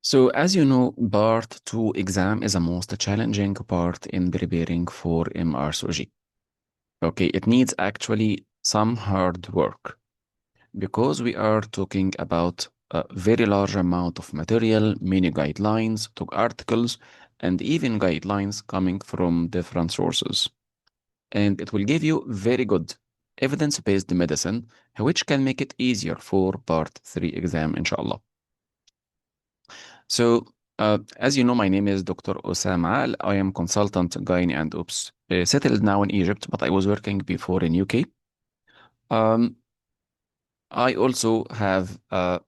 So, as you know, part 2 exam is the most challenging part in preparing for MRSOG. Okay, it needs actually some hard work because we are talking about a very large amount of material, many guidelines, took articles, and even guidelines coming from different sources. And it will give you very good evidence-based medicine, which can make it easier for part 3 exam, inshallah. So, as you know, my name is Dr. Osama Al. I am consultant gynae and OBS, settled now in Egypt, but I was working before in UK. Um, I also have a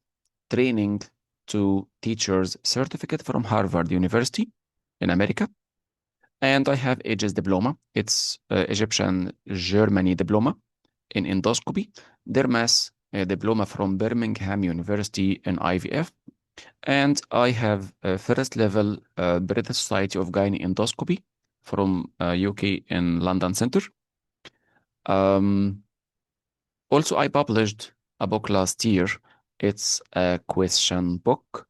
training to teachers certificate from Harvard University in America, and I have AGES diploma. It's Egyptian Germany diploma in endoscopy, Dermas diploma from Birmingham University in IVF, and I have a first level British Society of Gynae Endoscopy from UK in London Center. Um, Also, I published a book last year. It's a question book.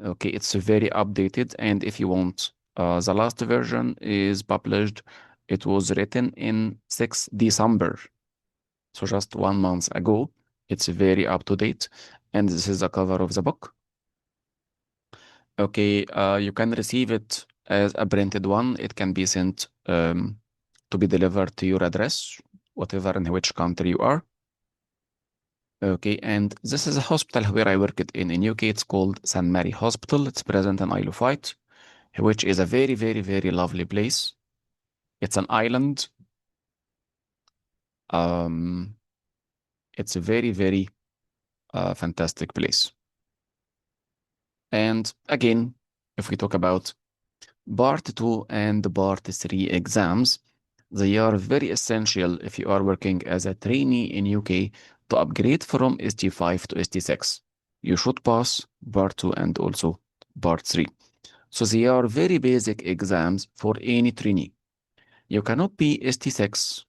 Okay, it's very updated, and if you want, the last version is published. It was written in 6 December, so just 1 month ago. It's very up to date, and this is the cover of the book. Okay, you can receive it as a printed one. It can be sent to be delivered to your address, whatever in which country you are. Okay, and this is a hospital where I worked in UK. It's called St. Mary Hospital. It's present in Isle of Wight, which is a very, very, very lovely place. It's an island. Um, it's a very, very fantastic place. And again, if we talk about Part 2 and Part 3 exams, they are very essential if you are working as a trainee in UK to upgrade from ST5 to ST6. You should pass Part 2 and also Part 3. So they are very basic exams for any trainee. You cannot be ST6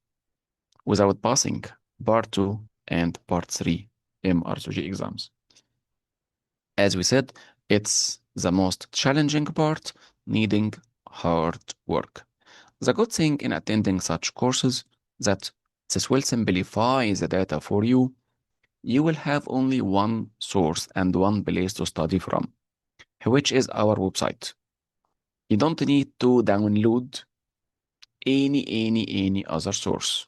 without passing Part 2 and Part 3 MRCG exams. As we said, it's the most challenging part, needing hard work. The good thing in attending such courses that this will simplify the data for you. You will have only one source and one place to study from, which is our website. You don't need to download any other source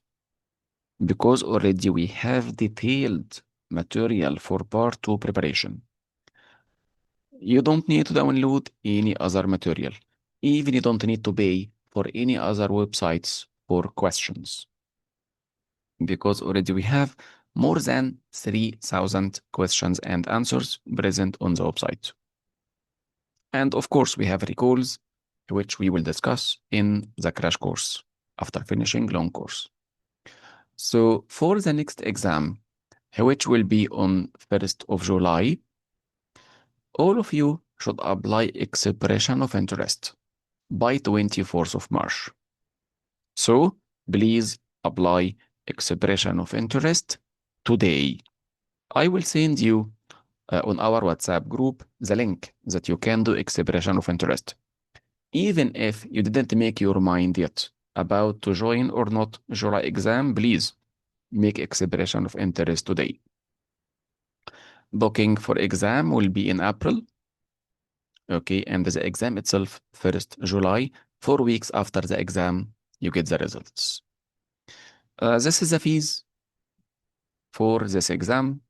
because already we have detailed material for part 2 preparation. You don't need to download any other material. Even you don't need to pay for any other websites for questions because already we have more than 3,000 questions and answers present on the website. And of course, we have recalls, which we will discuss in the crash course after finishing long course. So for the next exam, which will be on 1st of July, all of you should apply expression of interest by 24th of March. So please apply expression of interest today. I will send you on our WhatsApp group the link that you can do expression of interest. Even if you didn't make your mind yet about to join or not July exam, please make expression of interest today. Booking for exam will be in April. Okay, and the exam itself, 1st July, 4 weeks after the exam, you get the results. This is the fees for this exam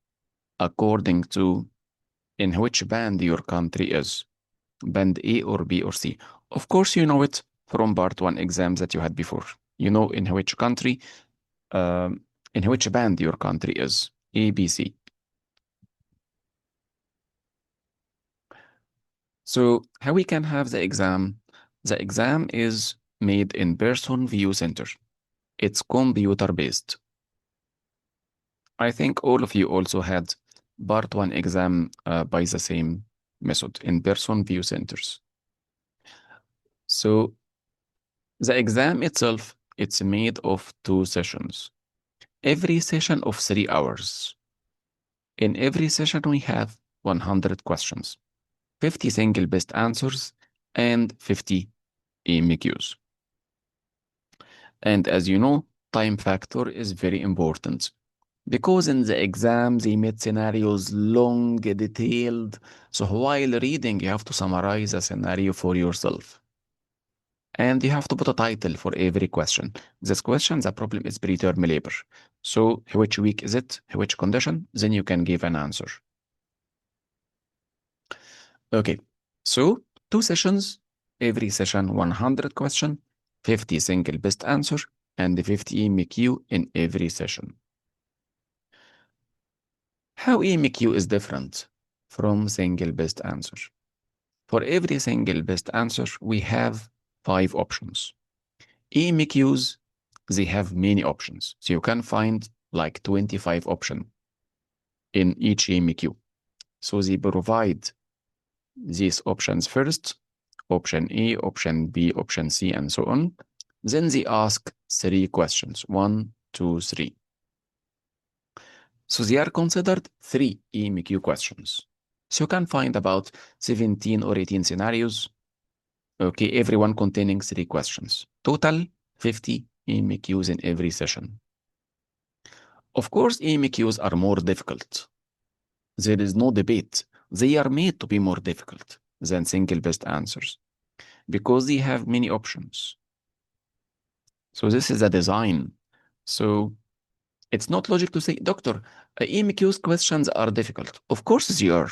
according to in which band your country is, band A or B or C. Of course, you know it from part 1 exams that you had before. You know in which country, in which band your country is, A, B, C. So how we can have the exam? The exam is made in Person View Center. It's computer based. I think all of you also had part 1 exam by the same method in Person View Centers. So the exam itself, it's made of 2 sessions. Every session of 3 hours. In every session, we have 100 questions. 50 single best answers, and 50 EMQs. And as you know, time factor is very important because in the exam they made scenarios long, detailed. So while reading, you have to summarize a scenario for yourself. And you have to put a title for every question. This question, the problem is preterm labor. So which week is it? Which condition? Then you can give an answer. Okay, so 2 sessions, every session 100 question, 50 single best answer, and 50 EMQ in every session. How EMQ is different from single best answer? For every single best answer, we have 5 options. EMQs, they have many options. So you can find like 25 options in each EMQ. So they provide these options first, option A, option B, option C, and so on. Then they ask 3 questions, 1, 2, 3. So they are considered 3 EMQ questions. So you can find about 17 or 18 scenarios. Okay, everyone containing 3 questions. Total 50 EMQs in every session. Of course, EMQs are more difficult. There is no debate. They are made to be more difficult than single best answers because they have many options. So this is a design. So it's not logic to say, Doctor, EMQ's questions are difficult. Of course they are.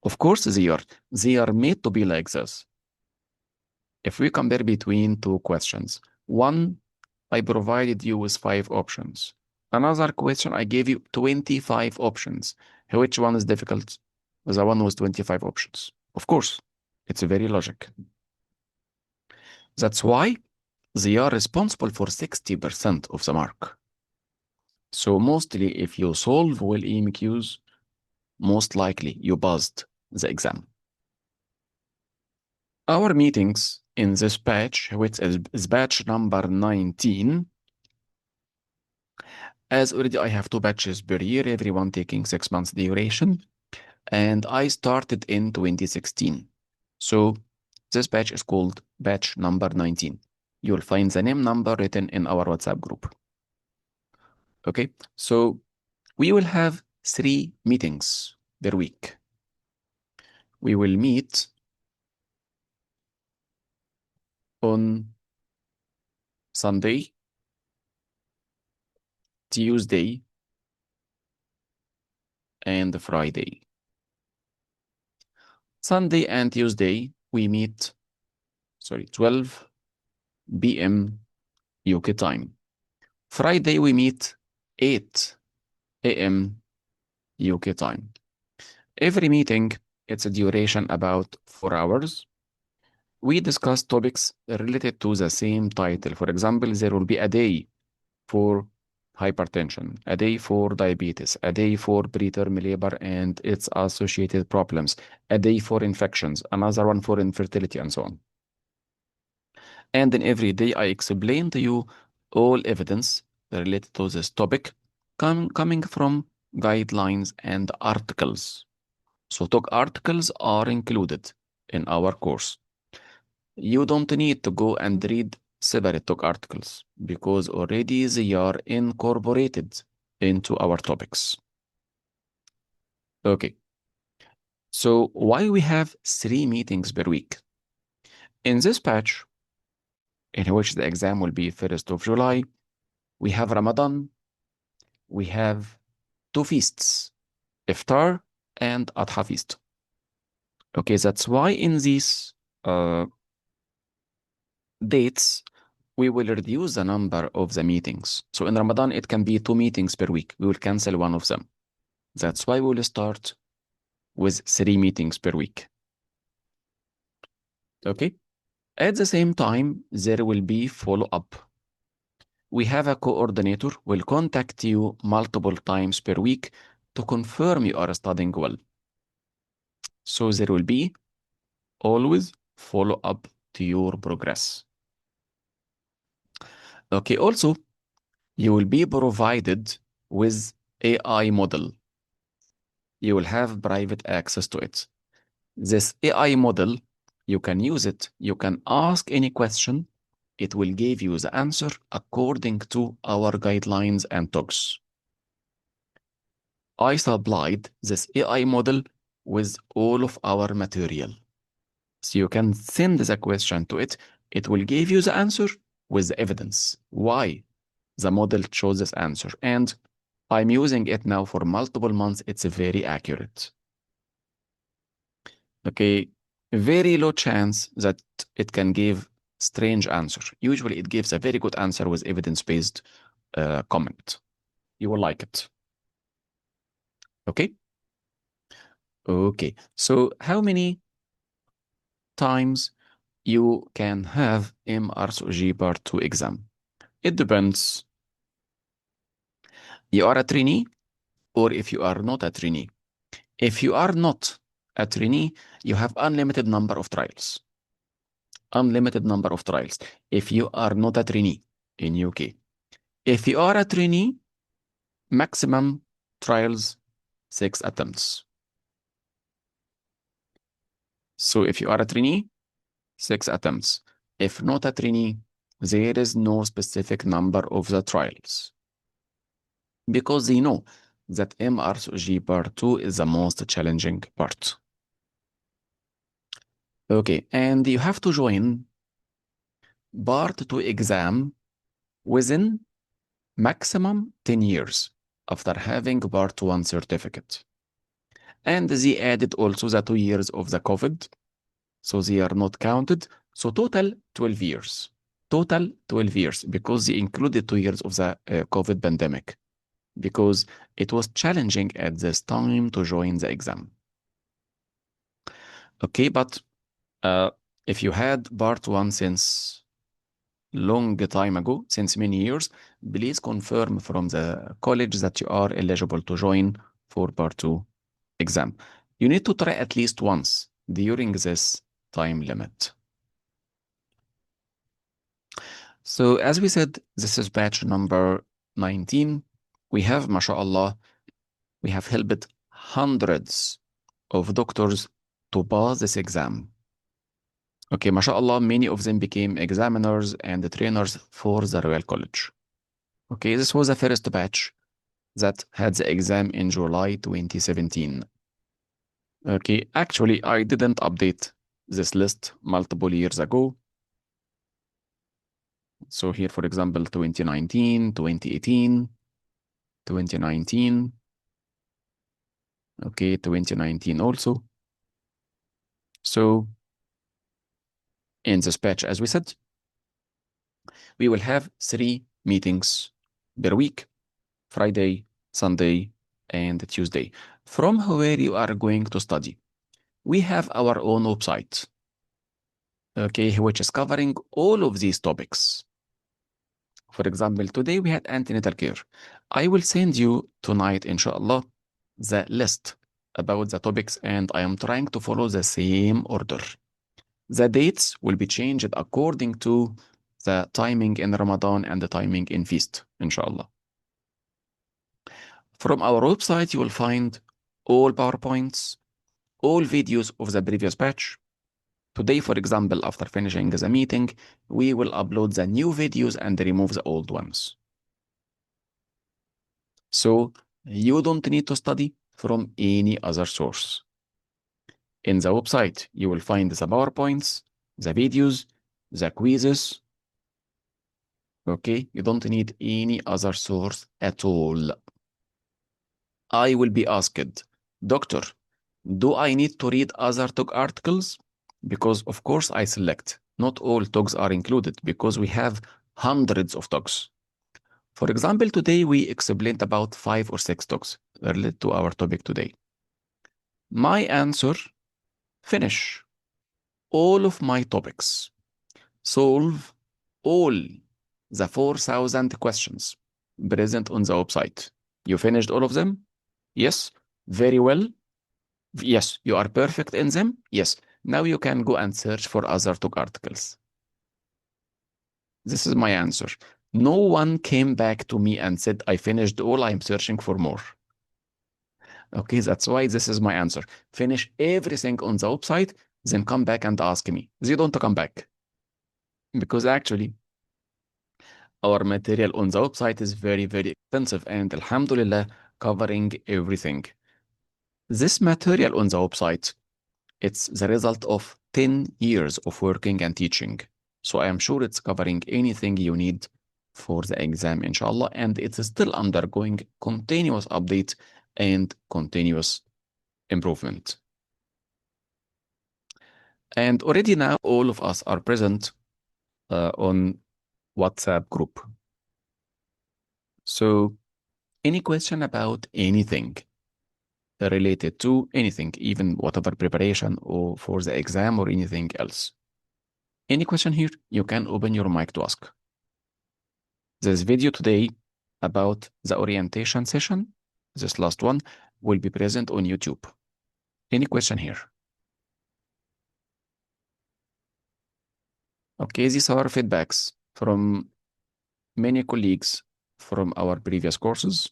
Of course they are. They are made to be like this. If we compare between 2 questions, one, I provided you with 5 options. Another question, I gave you 25 options. Which one is difficult? The one with 25 options. Of course, it's very logic. That's why they are responsible for 60% of the mark. So mostly if you solve well EMQs, most likely you passed the exam. Our meetings in this batch, which is batch number 19, as already I have 2 batches per year, everyone taking 6 months duration, and I started in 2016. So this batch is called batch number 19. You'll find the name number written in our WhatsApp group. Okay, so we will have 3 meetings per week. We will meet on Sunday, Tuesday, and Friday. Sunday and Tuesday, we meet, 12 p.m. UK time. Friday, we meet 8 a.m. UK time. Every meeting, it's a duration about 4 hours. We discuss topics related to the same title. For example, there will be a day for hypertension, a day for diabetes, a day for preterm labor and its associated problems, a day for infections, another one for infertility, and so on. And in every day, I explain to you all evidence related to this topic coming from guidelines and articles. So talk articles are included in our course. You don't need to go and read separate talk articles because already they are incorporated into our topics. Okay. So why we have 3 meetings per week? In this batch, in which the exam will be 1st of July, we have Ramadan, we have 2 feasts, Iftar and Adha feast. Okay, that's why in these dates, we will reduce the number of the meetings. So in Ramadan, it can be 2 meetings per week. We will cancel one of them. That's why we will start with 3 meetings per week. Okay? At the same time, there will be follow-up. We have a coordinator who will contact you multiple times per week to confirm you are studying well. So there will be always follow-up to your progress. Okay, also, you will be provided with AI model. You will have private access to it. This AI model, you can use it. You can ask any question. It will give you the answer according to our guidelines and talks. I supplied this AI model with all of our material. So you can send the question to it. It will give you the answer with the evidence. Why the model chose this answer. And I'm using it now for multiple months. It's very accurate. Okay, very low chance that it can give strange answer. Usually it gives a very good answer with evidence-based comment. You will like it. Okay? Okay, so how many times you can have MRSOG Part 2 exam? It depends. You are a trainee or if you are not a trainee. If you are not a trainee, you have unlimited number of trials. Unlimited number of trials. If you are not a trainee in UK. If you are a trainee, maximum trials, 6 attempts. So if you are a trainee, 6 attempts. If not a trainee, there is no specific number of the trials. Because they know that MRSOG Part 2 is the most challenging part. Okay, and you have to join Part 2 exam within maximum 10 years after having Part 1 certificate. And they added also the 2 years of the COVID, so they are not counted. So total 12 years. Total 12 years because they included 2 years of the COVID pandemic because it was challenging at this time to join the exam. Okay, but if you had Part 1 since long time ago, since many years, please confirm from the college that you are eligible to join for Part 2 exam. You need to try at least once during this time limit. So as we said, this is batch number 19. We have, mashallah, we have helped hundreds of doctors to pass this exam. Okay, mashallah, many of them became examiners and trainers for the Royal College. Okay, this was the first batch that had the exam in July 2017. Okay, actually, I didn't update this list multiple years ago. So here, for example, 2019, 2018, 2019. Okay, 2019 also. So in this batch, as we said, we will have 3 meetings per week, Friday, Sunday, and Tuesday. From where you are going to study, we have our own website, okay, which is covering all of these topics. For example, today we had antenatal care. I will send you tonight, inshallah, the list about the topics, and I am trying to follow the same order. The dates will be changed according to the timing in Ramadan and the timing in feast, inshallah. From our website, you will find all PowerPoints, all videos of the previous batch. Today, for example, after finishing the meeting, we will upload the new videos and remove the old ones. So you don't need to study from any other source. In the website, you will find the PowerPoints, the videos, the quizzes. Okay, you don't need any other source at all. I will be asked, Doctor, do I need to read other talk articles? Because of course I select. Not all talks are included because we have hundreds of talks. For example, today we explained about 5 or 6 talks related to our topic today. My answer, finish all of my topics. Solve all the 4,000 questions present on the website. You finished all of them? Yes. Very well. Yes. You are perfect in them? Yes. Now you can go and search for other talk articles. This is my answer. No one came back to me and said, I finished all, I'm searching for more. Okay, that's why this is my answer. Finish everything on the website, then come back and ask me. They don't come back because actually our material on the website is very, very expensive and Alhamdulillah covering everything. This material on the website, it's the result of 10 years of working and teaching. So I am sure it's covering anything you need for the exam, inshallah, and it's still undergoing continuous update and continuous improvement. And already now all of us are present on WhatsApp group. So any question about anything related to anything, even whatever preparation or for the exam or anything else. Any question here, you can open your mic to ask. This video today about the orientation session, this last one, will be present on YouTube. Any question here? Okay, these are feedbacks from many colleagues from our previous courses.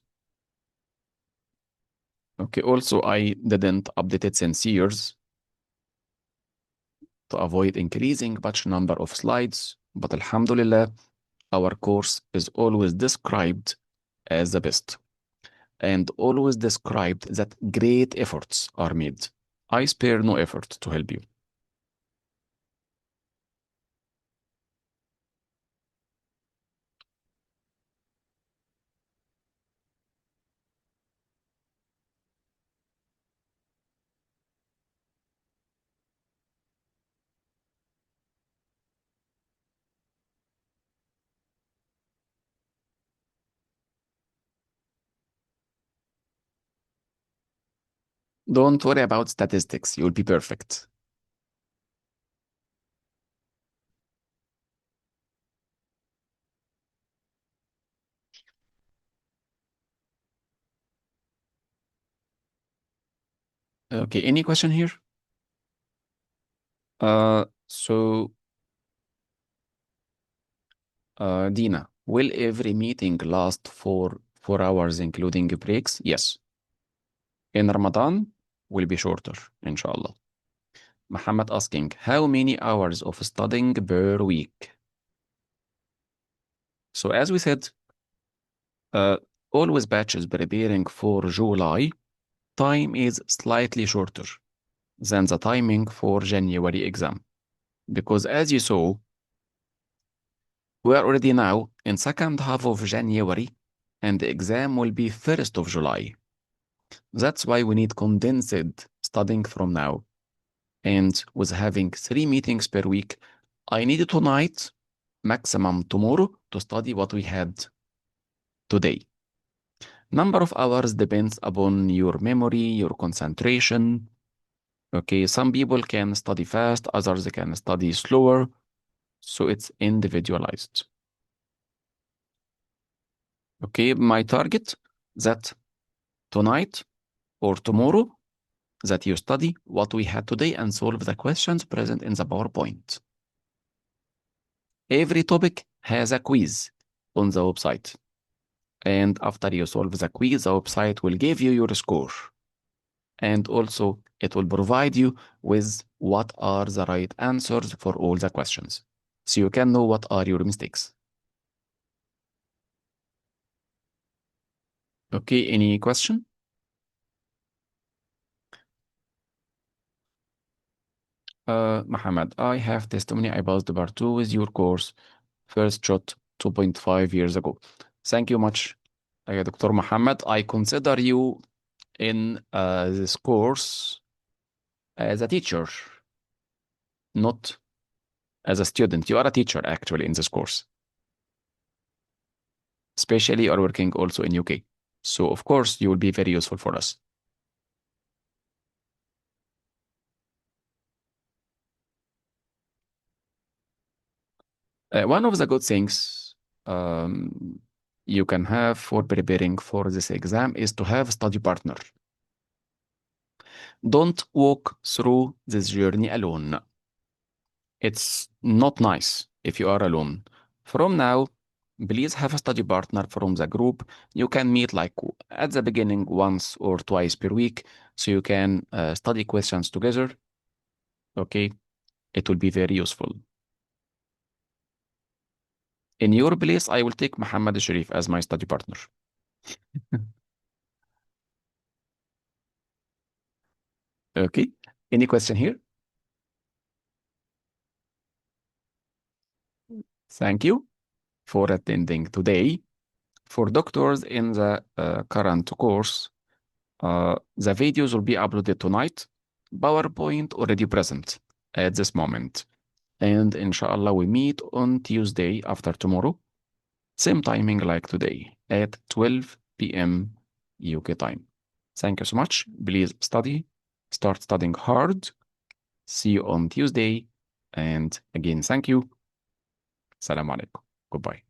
Okay, also I didn't update it since years to avoid increasing batch number of slides, but Alhamdulillah, our course is always described as the best and always described that great efforts are made. I spare no effort to help you. Don't worry about statistics, you'll be perfect. Okay, any question here? So Dina, will every meeting last for 4 hours including breaks? Yes. In Ramadan, will be shorter, inshallah. Muhammad asking, how many hours of studying per week? So as we said, uh, always batches preparing for July, time is slightly shorter than the timing for January exam. Because as you saw, we are already now in second half of January and the exam will be 1st of July. That's why we need condensed studying from now. And with having 3 meetings per week, I need tonight, maximum tomorrow, to study what we had today. Number of hours depends upon your memory, your concentration. Okay, some people can study fast, others can study slower. So it's individualized. Okay, my target that tonight or tomorrow that you study what we had today and solve the questions present in the PowerPoint. Every topic has a quiz on the website. And after you solve the quiz, the website will give you your score. And also, it will provide you with what are the right answers for all the questions. So you can know what are your mistakes. Okay, any question? Muhammad, I have testimony. I passed part 2 with your course. First shot 2.5 years ago. Thank you much, Dr. Muhammad. I consider you in this course as a teacher, not as a student. You are a teacher actually in this course. Especially you are working also in UK. So of course you will be very useful for us. One of the good things um, you can have for preparing for this exam is to have a study partner. Don't walk through this journey alone. It's not nice if you are alone. From now, Please have a study partner from the group. You can meet like at the beginning once or twice per week so you can study questions together. Okay, it will be very useful. In your place, I will take Muhammad Sharif as my study partner. Okay, any question here? Thank you for attending today. For doctors in the current course, the videos will be uploaded tonight. PowerPoint already present at this moment. And inshallah, we meet on Tuesday after tomorrow, same timing like today at 12 p.m. UK time. Thank you so much. Please study, start studying hard. See you on Tuesday. And again, thank you. Salam alaikum. Goodbye.